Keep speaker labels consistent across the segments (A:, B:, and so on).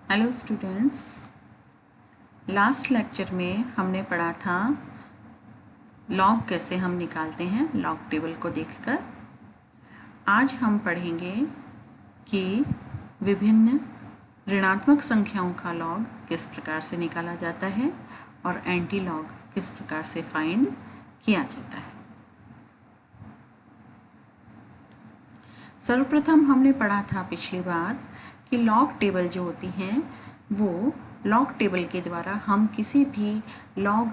A: Hello students, last lecture में हमने पढ़ा था लॉग कैसे हम निकालते हैं लॉग टेबल को देखकर। आज हम पढ़ेंगे कि विभिन्न ऋणात्मक संख्याओं का लॉग किस प्रकार से निकाला जाता है और एंटी लॉग किस प्रकार से फाइंड किया जाता है। सर्वप्रथम हमने पढ़ा था पिछली बार कि लॉग टेबल जो होती हैं वो लॉग टेबल के द्वारा हम किसी भी लॉग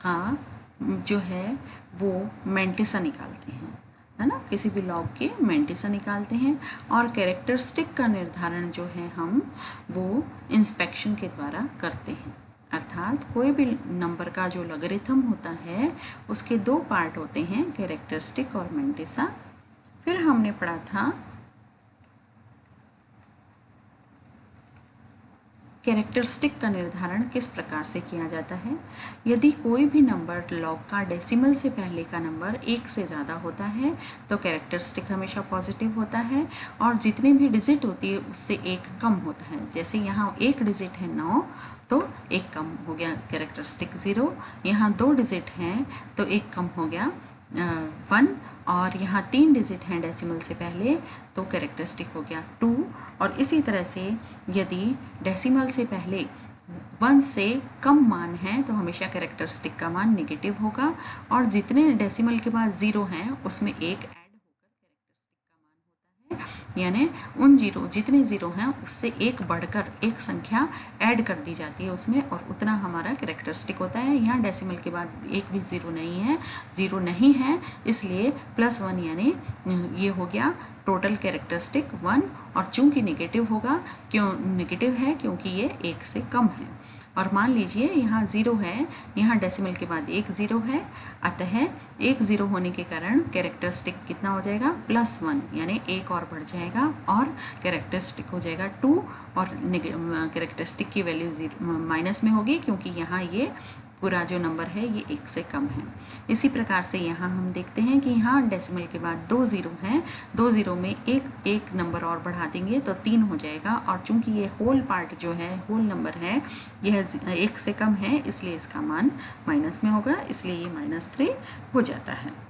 A: का जो है वो मैंटिसा निकालते हैं, है ना। किसी भी लॉग के मैंटिसा निकालते हैं और कैरेक्टरिस्टिक का निर्धारण जो है हम वो इंस्पेक्शन के द्वारा करते हैं। अर्थात कोई भी नंबर का जो लॉगरिथम होता है उसके दो पार्ट होते हैं, कैरेक्टरिस्टिक और मैंटिसा। फिर हमने पढ़ा था कैरेक्टरिस्टिक का निर्धारण किस प्रकार से किया जाता है। यदि कोई भी नंबर लॉग का डेसिमल से पहले का नंबर 1 से ज़्यादा होता है तो कैरेक्टरिस्टिक हमेशा पॉजिटिव होता है और जितनी भी डिजिट होती है उससे एक कम होता है। जैसे यहाँ एक डिजिट है 9 तो एक कम हो गया कैरेक्टरिस्टिक 0, यहाँ 2 डिजिट हैं तो एक कम हो गया 1 और यहाँ 3 डिजिट हैं डेसिमल से पहले तो कैरेक्टरिस्टिक हो गया 2। और इसी तरह से यदि डेसिमल से पहले 1 से कम मान है तो हमेशा कैरेक्टरिस्टिक का मान नेगेटिव होगा और जितने डेसिमल के बाद 0 हैं उसमें एक यानी उन जितने ज़ीरो हैं उससे एक बढ़कर एक संख्या ऐड कर दी जाती है उसमें और उतना हमारा कैरेक्टरिस्टिक होता है। यहाँ डेसिमल के बाद एक भी ज़ीरो नहीं है इसलिए +1 यानी ये हो गया टोटल कैरेक्टरिस्टिक 1। और चूंकि नेगेटिव होगा, क्यों नेगेटिव है? क्योंकि ये 1 से कम है। और मान लीजिए यहाँ 0 है, यहाँ डेसिमल के बाद एक 0 है, अतः एक 0 होने के कारण कैरेक्टरिस्टिक कितना हो जाएगा +1 यानी एक और बढ़ जाएगा और कैरेक्टरिस्टिक हो जाएगा 2 और कैरेक्टरिस्टिक की वैल्यू माइनस में होगी क्योंकि यहाँ ये पूरा जो नंबर है ये 1 से कम है। इसी प्रकार से यहाँ हम देखते हैं कि यहाँ डेसिमल के बाद 2 ज़ीरो हैं, 2 ज़ीरो में एक नंबर और बढ़ा देंगे तो 3 हो जाएगा और चूंकि ये होल पार्ट जो है होल नंबर है यह 1 से कम है इसलिए इसका मान माइनस में होगा, इसलिए ये -3 हो जाता है।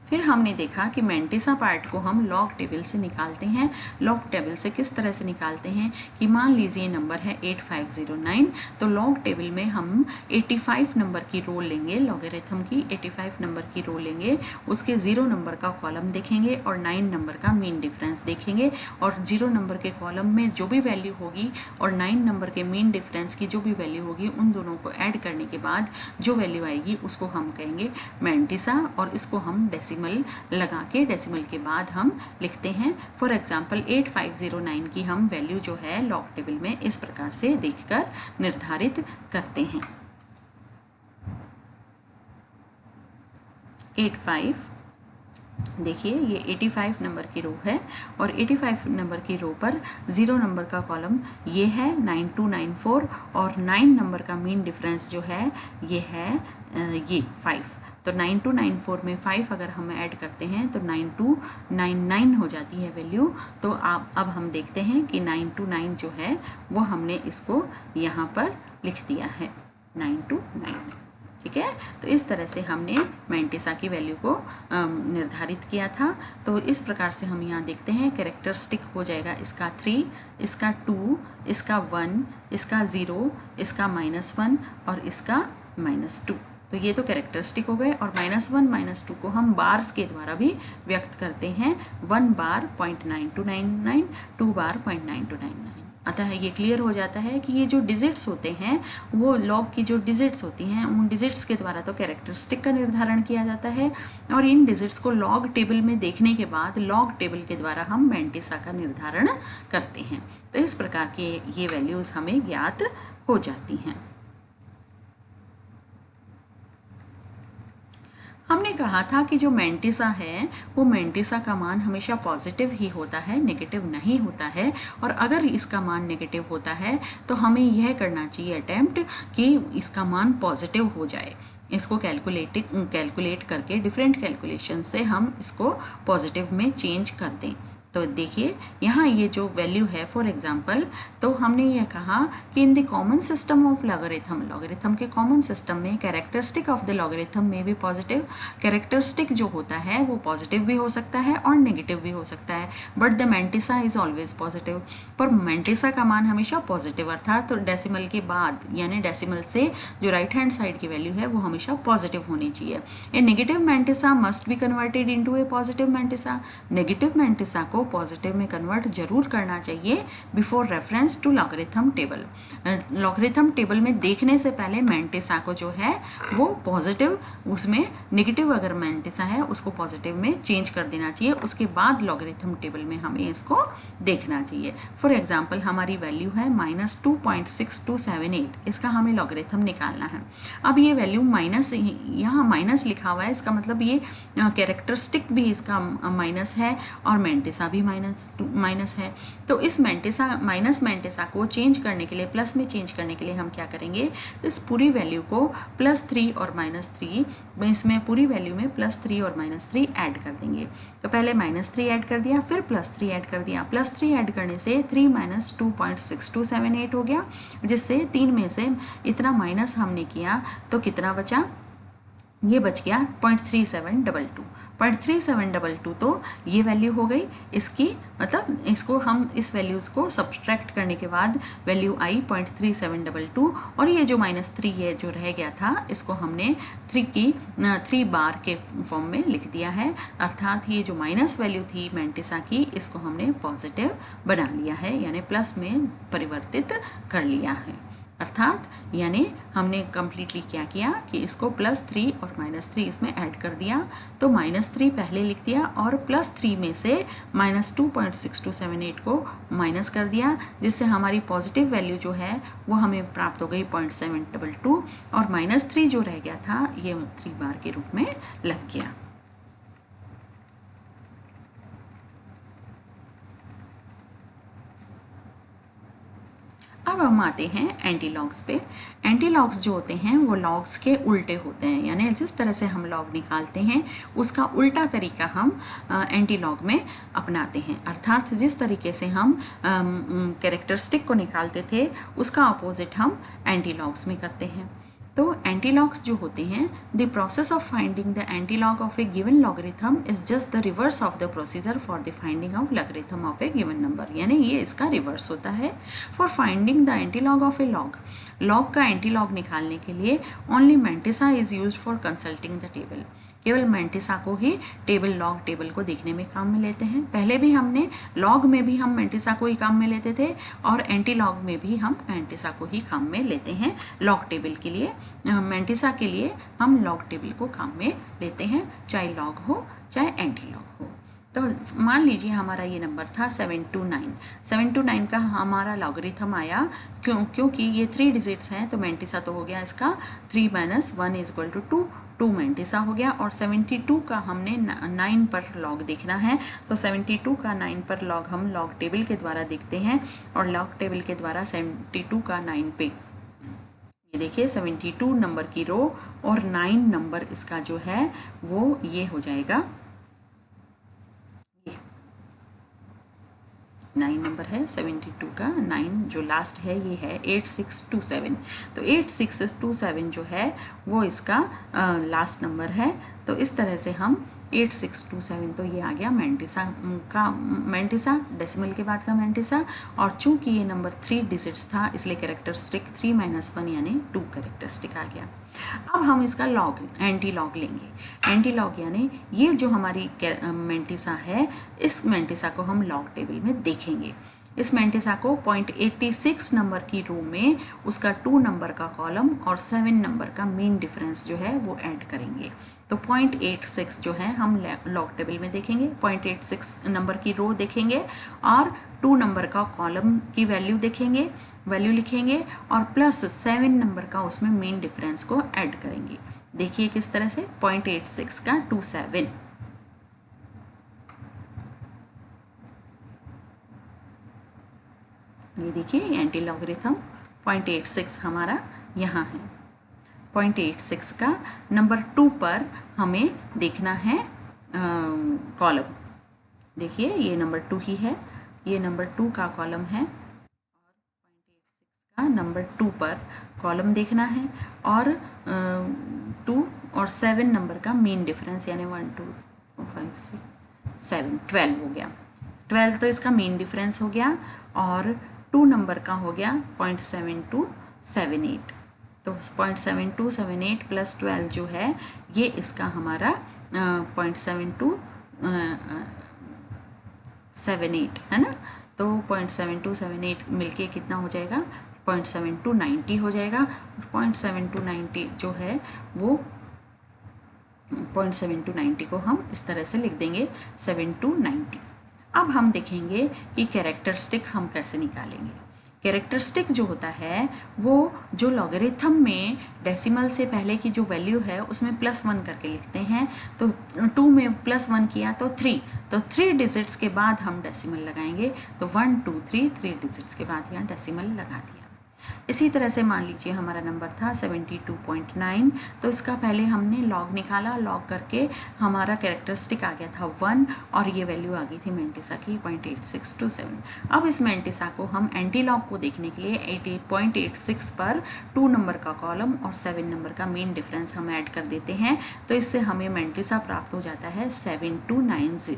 A: फिर हमने देखा कि मैंटिसा पार्ट को हम लॉग टेबल से निकालते हैं। लॉग टेबल से किस तरह से निकालते हैं कि मान लीजिए नंबर है 8509 तो लॉग टेबल में हम 85 नंबर की रो लेंगे, लॉगरिथम की 85 नंबर की रो लेंगे, उसके 0 नंबर का कॉलम देखेंगे और 9 नंबर का मीन डिफरेंस देखेंगे और 0 नंबर के कॉलम में जो भी वैल्यू होगी और 9 नंबर के मीन डिफरेंस की जो भी वैल्यू होगी उन दोनों को ऐड करने के बाद जो वैल्यू आएगी उसको हम कहेंगे मैंटिसा और इसको हम डेसिमल लगा के डेसिमल के बाद हम लिखते हैं। फॉर एग्जांपल 8509 की हम वैल्यू जो है लॉग टेबल में इस प्रकार से देखकर निर्धारित करते हैं। 85 देखिए ये 85 नंबर की रो है और 85 नंबर की रो पर 0 नंबर का कॉलम ये है 9294 और 9 नंबर का मीन डिफरेंस जो है ये है ये 5। तो 9294 में 5 अगर हम ऐड करते हैं तो 9299 हो जाती है वैल्यू। तो अब हम देखते हैं कि 929 जो है वो हमने इसको यहाँ पर लिख दिया है 929, ठीक है। तो इस तरह से हमने मैंटिसा की वैल्यू को निर्धारित किया था। तो इस प्रकार से हम यहाँ देखते हैं कैरेक्टरिस्टिक हो जाएगा इसका 3, इसका 2, इसका 1, इसका 0, इसका -1 और इसका -2। तो ये तो कैरेक्टरिस्टिक हो गए और -1 -2 को हम बार्स के द्वारा भी व्यक्त करते हैं। 1 बार 0.9299, 2 बार 0.9299। अतः ये क्लियर हो जाता है कि ये जो डिजिट्स होते हैं वो लॉग की जो डिजिट्स होती हैं उन डिजिट्स के द्वारा तो कैरेक्टरिस्टिक का निर्धारण किया जाता है और इन डिजिट्स को लॉग टेबल में देखने के बाद लॉग टेबल के द्वारा हम मैंटिसा का निर्धारण करते हैं। तो इस प्रकार के ये वैल्यूज़ हमें ज्ञात हो जाती हैं। हमने कहा था कि जो मैंटिसा है वो मैंटिसा का मान हमेशा पॉजिटिव ही होता है, नेगेटिव नहीं होता है। और अगर इसका मान नेगेटिव होता है तो हमें यह करना चाहिए अटेम्प्ट कि इसका मान पॉजिटिव हो जाए। इसको कैलकुलेट करके डिफरेंट कैलकुलेशन से हम इसको पॉजिटिव में चेंज कर दें। तो देखिए यहाँ ये जो वैल्यू है फॉर एग्जांपल, तो हमने ये कहा कि in the common system of logarithm, logarithm के कॉमन सिस्टम में कैरेक्टरिस्टिक ऑफ द लॉगरिथम में भी पॉजिटिव, कैरेक्टरिस्टिक जो होता है वो पॉजिटिव भी हो सकता है और नेगेटिव भी हो सकता है, but the mantissa is always positive. पर मैंटिसा का मान हमेशा पॉजिटिव, अर्थात तो डेसिमल के बाद यानी डेसिमल से जो राइट हैंड साइड की वैल्यू है वो हमेशा पॉजिटिव होनी चाहिए। A negative mantissa must be converted into a positive mantissa, negative mantissa को पॉजिटिव में कन्वर्ट जरूर करना चाहिए before reference to logarithm table. Logarithm table में देखने से पहले मैंटिसा को जो है वो पॉजिटिव, उसमें नेगेटिव अगर मैंटिसा है उसको पॉजिटिव में चेंज कर देना चाहिए, उसके बाद लॉगरिथम टेबल में हमें इसको देखना चाहिए। फॉर एग्जाम्पल हमारी वैल्यू है -2.6278, इसका हमें लॉगरिथम निकालना है। अब ये वैल्यू माइनस, यहाँ माइनस लिखा हुआ है, इसका मतलब ये कैरेक्टरिस्टिक भी इसका माइनस है और मैंटिसा भी माइनस है। तो इस मैंटिसा माइनस मैंटिसा को चेंज करने के लिए, प्लस में चेंज करने के लिए हम क्या करेंगे, इस पूरी वैल्यू को +3 और -3, इसमें पूरी वैल्यू में +3 और -3 ऐड कर देंगे। तो पहले -3 ऐड कर दिया, फिर +3 ऐड कर दिया। +3 ऐड करने से 3 - 2.6278 हो गया, जिससे 3 में से इतना माइनस हमने किया तो कितना बचा, ये बच गया 0.3722। 0.3722 तो ये वैल्यू हो गई इसकी, मतलब इसको हम इस वैल्यूज़ को सब्सट्रैक्ट करने के बाद वैल्यू आई 0.3722, और ये जो -3 ये जो रह गया था इसको हमने 3 बार के फॉर्म में लिख दिया है, अर्थात ये जो माइनस वैल्यू थी मैंटिसा की इसको हमने पॉजिटिव बना लिया है, यानी प्लस में परिवर्तित कर लिया है। अर्थात यानी हमने कम्प्लीटली क्या किया कि इसको +3 और -3 इसमें ऐड कर दिया, तो -3 पहले लिख दिया और +3 में से -2.6278 को माइनस कर दिया, जिससे हमारी पॉजिटिव वैल्यू जो है वो हमें प्राप्त हो गई 0.722, और -3 जो रह गया था ये 3 बार के रूप में लग गया। अब हम आते हैं एंटीलॉग्स पे। एंटीलॉग्स जो होते हैं वो लॉग्स के उल्टे होते हैं, यानी जिस तरह से हम लॉग निकालते हैं उसका उल्टा तरीका हम एंटीलॉग में अपनाते हैं, अर्थात जिस तरीके से हम कैरेक्टरिस्टिक को निकालते थे उसका अपोजिट हम एंटीलॉग्स में करते हैं। तो एंटीलॉग्स जो होते हैं, the process of finding the antilog of a given logarithm is just the reverse of the procedure for the finding of logarithm of a given number, यानी ये इसका रिवर्स होता है। For finding the antilog of a log का antilog निकालने के लिए only mantissa is used for consulting the table, केवल मैंटिसा को ही लॉग टेबल को देखने में काम में लेते हैं। पहले भी हमने लॉग में भी हम मैंटिसा को ही काम में लेते थे और एंटीलॉग में भी हम मैंटिसा को ही काम में लेते हैं। लॉग टेबल के लिए, मैंटिसा के लिए हम लॉग टेबल को काम में लेते हैं, चाहे लॉग हो चाहे एंटीलॉग हो। तो मान लीजिए हमारा ये नंबर था 729 का हमारा लॉगरिथम आया, क्योंकि ये 3 डिजिट्स हैं तो मैंटिसा तो हो गया इसका 3 - 1 = 2 मैंटिसा हो गया, और 72 का हमने 9 पर लॉग देखना है, तो 72 का 9 पर लॉग हम लॉग टेबल के द्वारा देखते हैं, और लॉग टेबल के द्वारा 72 का 9 पे, ये देखिए 72 नंबर की रो और 9 नंबर इसका जो है वो ये हो जाएगा, 9 नंबर है 72 का 9 जो लास्ट है ये है 8627, तो 8627 जो है वो इसका लास्ट नंबर है। तो इस तरह से हम 8627, तो ये आ गया मैंटिसा डेसिमल के बाद का मैंटिसा, और चूंकि ये नंबर 3 डिजिट्स था इसलिए कैरेक्टरिस्टिक 3 - 1 यानी 2 कैरेक्टरिस्टिक आ गया। अब हम इसका लॉग एंटीलॉग लेंगे। एंटीलॉग यानी ये जो हमारी मैंटिसा है, इस मैंटिसा को हम लॉग टेबल में देखेंगे। इस मैंटिसा को 0.86 नंबर की रो में उसका 2 नंबर का कॉलम और 7 नंबर का मीन डिफरेंस जो है वो ऐड करेंगे। तो 0.86 जो है हम लॉग टेबल में देखेंगे, 0.86 नंबर की रो देखेंगे और 2 नंबर का कॉलम की वैल्यू लिखेंगे और प्लस 7 नंबर का उसमें मीन डिफरेंस को ऐड करेंगे। देखिए किस तरह से 0.86 का 27, ये देखिए एंटी लॉगरिथम 0.86 हमारा यहाँ है। 0.86 का नंबर 2 पर हमें देखना है कॉलम। देखिए ये नंबर 2 ही है, ये नंबर 2 का कॉलम है और 0.86 का नंबर 2 पर कॉलम देखना है और 2 और 7 नंबर का मीन डिफरेंस यानी 1 2 5 6 7 12 हो गया। 12 तो इसका मीन डिफरेंस हो गया और 2 नंबर का हो गया 0.7278। तो 0.7278 प्लस 12 जो है ये इसका हमारा 0.7278 है ना। तो 0.7278 मिलके कितना हो जाएगा, 0.7290 हो जाएगा। 0.7290 जो है वो 0.7290 को हम इस तरह से लिख देंगे 7290। अब हम देखेंगे कि कैरेक्टरिस्टिक हम कैसे निकालेंगे। कैरेक्टरिस्टिक जो होता है वो जो लॉगरिथम में डेसिमल से पहले की जो वैल्यू है उसमें +1 करके लिखते हैं। तो 2 में +1 किया तो 3, तो 3 डिजिट्स के बाद हम डेसिमल लगाएंगे। तो 1 2 3 डिजिट्स के बाद यहाँ डेसिमल लगा दिया। इसी तरह से मान लीजिए हमारा नंबर था 72.9, तो इसका पहले हमने लॉग निकाला, लॉग करके हमारा कैरेक्टरिस्टिक आ गया था 1 और ये वैल्यू आ गई थी मेंटिसा की 0.8627। अब इस मेंटिसा को हम एंटी लॉग को देखने के लिए 80.86 पर 2 नंबर का कॉलम और 7 नंबर का मीन डिफरेंस हम ऐड कर देते हैं। तो इससे हमें मेंटिसा प्राप्त हो जाता है 7290।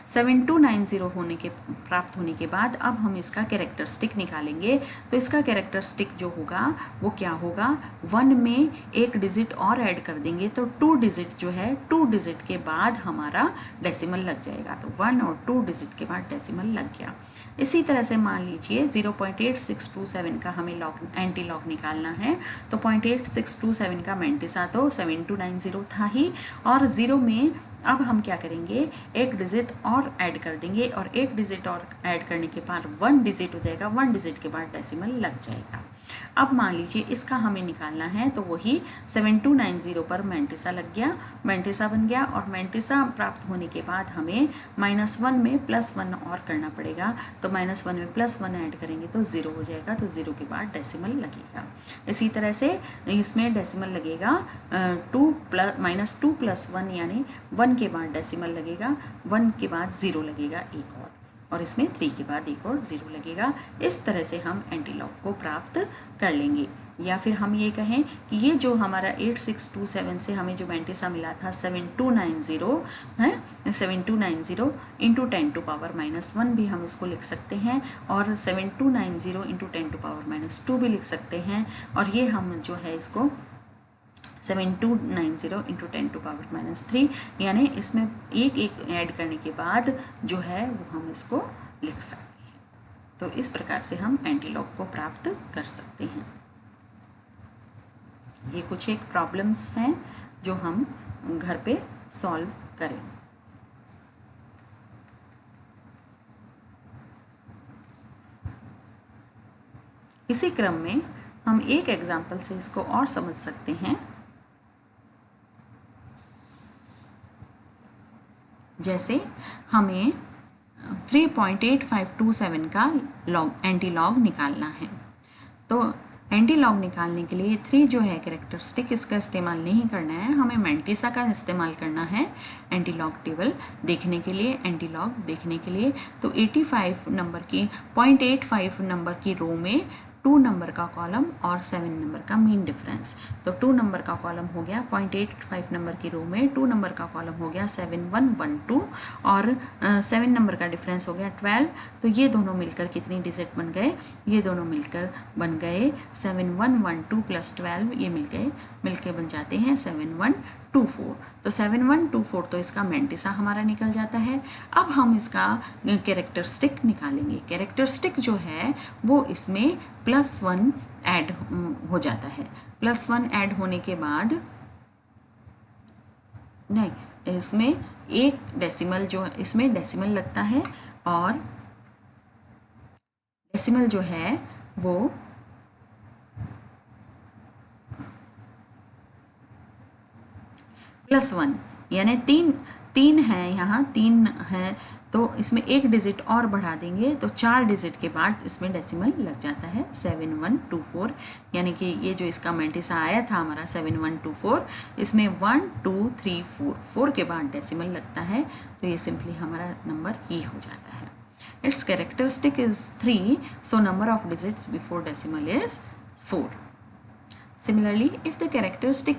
A: 7290 प्राप्त होने के बाद अब हम इसका कैरेक्टरिस्टिक निकालेंगे। तो इसका कैरेक्टरिस्टिक जो होगा वो क्या होगा, 1 में एक डिजिट और ऐड कर देंगे तो 2 डिजिट जो है 2 डिजिट के बाद हमारा डेसिमल लग जाएगा। तो 1 और 2 डिजिट के बाद डेसिमल लग गया। इसी तरह से मान लीजिए 0.8627 का हमें लॉग एंटी लॉग निकालना है। तो 0.8627 का मेंटिसा तो 7290 था ही, और 0 में अब हम क्या करेंगे, एक डिजिट और ऐड कर देंगे और एक डिजिट और ऐड करने के बाद 1 डिजिट हो जाएगा, 1 डिजिट के बाद डेसिमल लग जाएगा। अब मान लीजिए इसका हमें निकालना है तो वही 7290 पर मेंटिसा लग गया, मेंटिसा बन गया और मेंटिसा प्राप्त होने के बाद हमें -1 में +1 और करना पड़ेगा। तो -1 में +1 ऐड करेंगे तो 0 हो जाएगा, तो 0 के बाद डेसिमल लगेगा। इसी तरह से इसमें डेसिमल लगेगा 2 + 1 यानी 1 के बाद डेसिमल लगेगा, 1 के बाद 0 लगेगा एक और इसमें 3 के बाद एक और 0 लगेगा। इस तरह से हम एंटी लॉग को प्राप्त कर लेंगे। या फिर हम ये कहें कि ये जो हमारा 8627 से हमें जो मेंटिसा मिला था 7290 है, 7290 इंटू 10⁻⁻1 भी हम इसको लिख सकते हैं और 7290 इंटू 10⁻⁻2 भी लिख सकते हैं। और ये हम जो है इसको 7290 इंटू 10⁻⁻3 यानी इसमें एक ऐड करने के बाद जो है वो हम इसको लिख सकते हैं। तो इस प्रकार से हम एंटी लॉग को प्राप्त कर सकते हैं। ये कुछ एक प्रॉब्लम्स हैं जो हम घर पे सॉल्व करें। इसी क्रम में हम एक एग्जाम्पल से इसको और समझ सकते हैं। जैसे हमें 3.8527 का एंटी लॉग निकालना है। तो एंटी लॉग निकालने के लिए 3 जो है कैरेक्टरिस्टिक, इसका इस्तेमाल नहीं करना है, हमें मेंटिसा का इस्तेमाल करना है एंटी लॉग टेबल देखने के लिए, एंटी लॉग देखने के लिए। तो 85 नंबर की 0.85 नंबर की रो में 2 नंबर का कॉलम और 7 नंबर का मीन डिफरेंस। तो 2 नंबर का कॉलम हो गया 0.85 नंबर की रो में 2 नंबर का कॉलम हो गया 7112 और 7 नंबर का डिफरेंस हो गया 12। तो ये दोनों मिलकर कितनी डिजिट बन गए, ये दोनों मिलकर बन गए 7112 + 12, ये मिलके बन जाते हैं 7124। तो 7124 तो इसका मेंटिसा हमारा निकल जाता है। अब हम इसका कैरेक्टरिस्टिक निकालेंगे। कैरेक्टरिस्टिक जो है वो इसमें +1 ऐड हो जाता है। +1 ऐड होने के बाद नहीं, इसमें एक डेसिमल जो इसमें डेसिमल लगता है और डेसिमल जो है वो +1 यानी 3 है, यहाँ 3 है, तो इसमें एक डिजिट और बढ़ा देंगे तो 4 डिजिट के बाद इसमें डेसिमल लग जाता है 7124, यानी कि ये जो इसका मेंटिसा आया था हमारा 7124, इसमें 1 2 3 4 4 के बाद डेसिमल लगता है, तो ये सिंपली हमारा नंबर ये हो जाता है। It's characteristic is 3, so number of digits before decimal is 4. Similarly, if the characteristic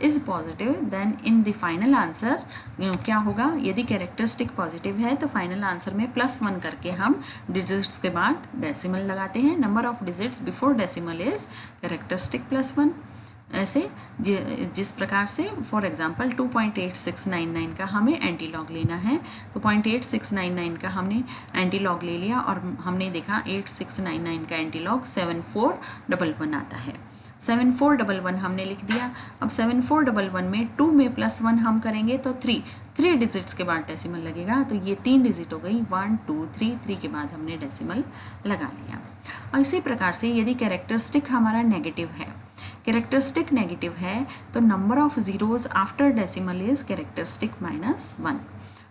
A: is positive, then in the final answer क्या होगा, यदि characteristic positive है तो final answer में +1 करके हम digits के बाद decimal लगाते हैं. Number of digits before decimal is characteristic +1. ऐसे जिस प्रकार से फॉर एग्जांपल 2.8699 का हमें एंटी लॉग लेना है, तो 0.8699 का हमने एंटी लॉग ले लिया और हमने देखा 8699 का एंटी लॉग 7411 आता है. 7411 हमने लिख दिया. अब 7411 में 2 में +1 हम करेंगे तो 3 डिजिट्स के बाद डेसिमल लगेगा, तो ये 3 डिजिट हो गई. 1 2 3 के बाद हमने डेसिमल लगा लिया. और इसी प्रकार से यदि कैरेक्टरिस्टिक हमारा नेगेटिव है, कैरेक्टरिस्टिक नेगेटिव है तो number of zeros after decimal is characteristic -1,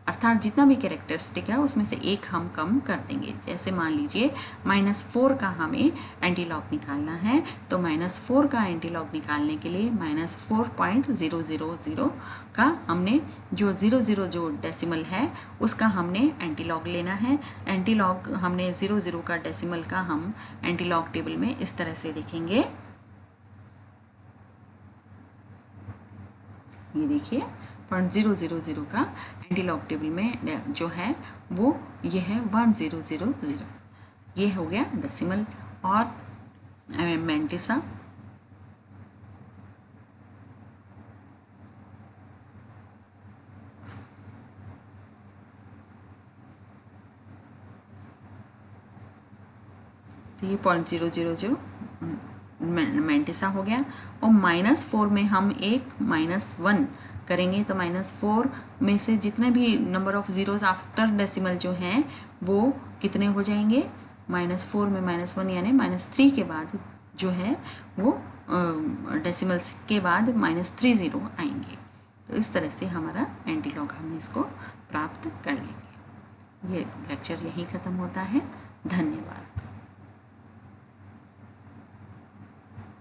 A: अर्थात जितना भी कैरेक्टरिस्टिक है उसमें से एक हम कम कर देंगे. जैसे मान लीजिए -4 का हमें एंटी लॉग निकालना है, तो -4 का एंटी लॉग निकालने के लिए -4.000 का हमने जो 00 जो डेसिमल है उसका हमने एंटी लॉग लेना है. एंटी लॉग हमने 00 का डेसिमल का हम एंटी लॉग टेबल में इस तरह से देखेंगे. ये देखिए 0.000 का एंटी लॉग टेबल में जो है वो ये है 1000. ये हो गया डेसिमल और मेंटिसा. तो ये 0.000 मेंटिसा हो गया. और -4 में हम एक -1 करेंगे, तो -4 में से जितने भी number of zeros after decimal जो हैं वो कितने हो जाएंगे, -4 में -1 यानी -3 के बाद जो है वो डेसिमल्स के बाद -30 आएंगे. तो इस तरह से हमारा एंटी लॉग हम इसको प्राप्त कर लेंगे. ये लेक्चर यहीं ख़त्म होता है. धन्यवाद.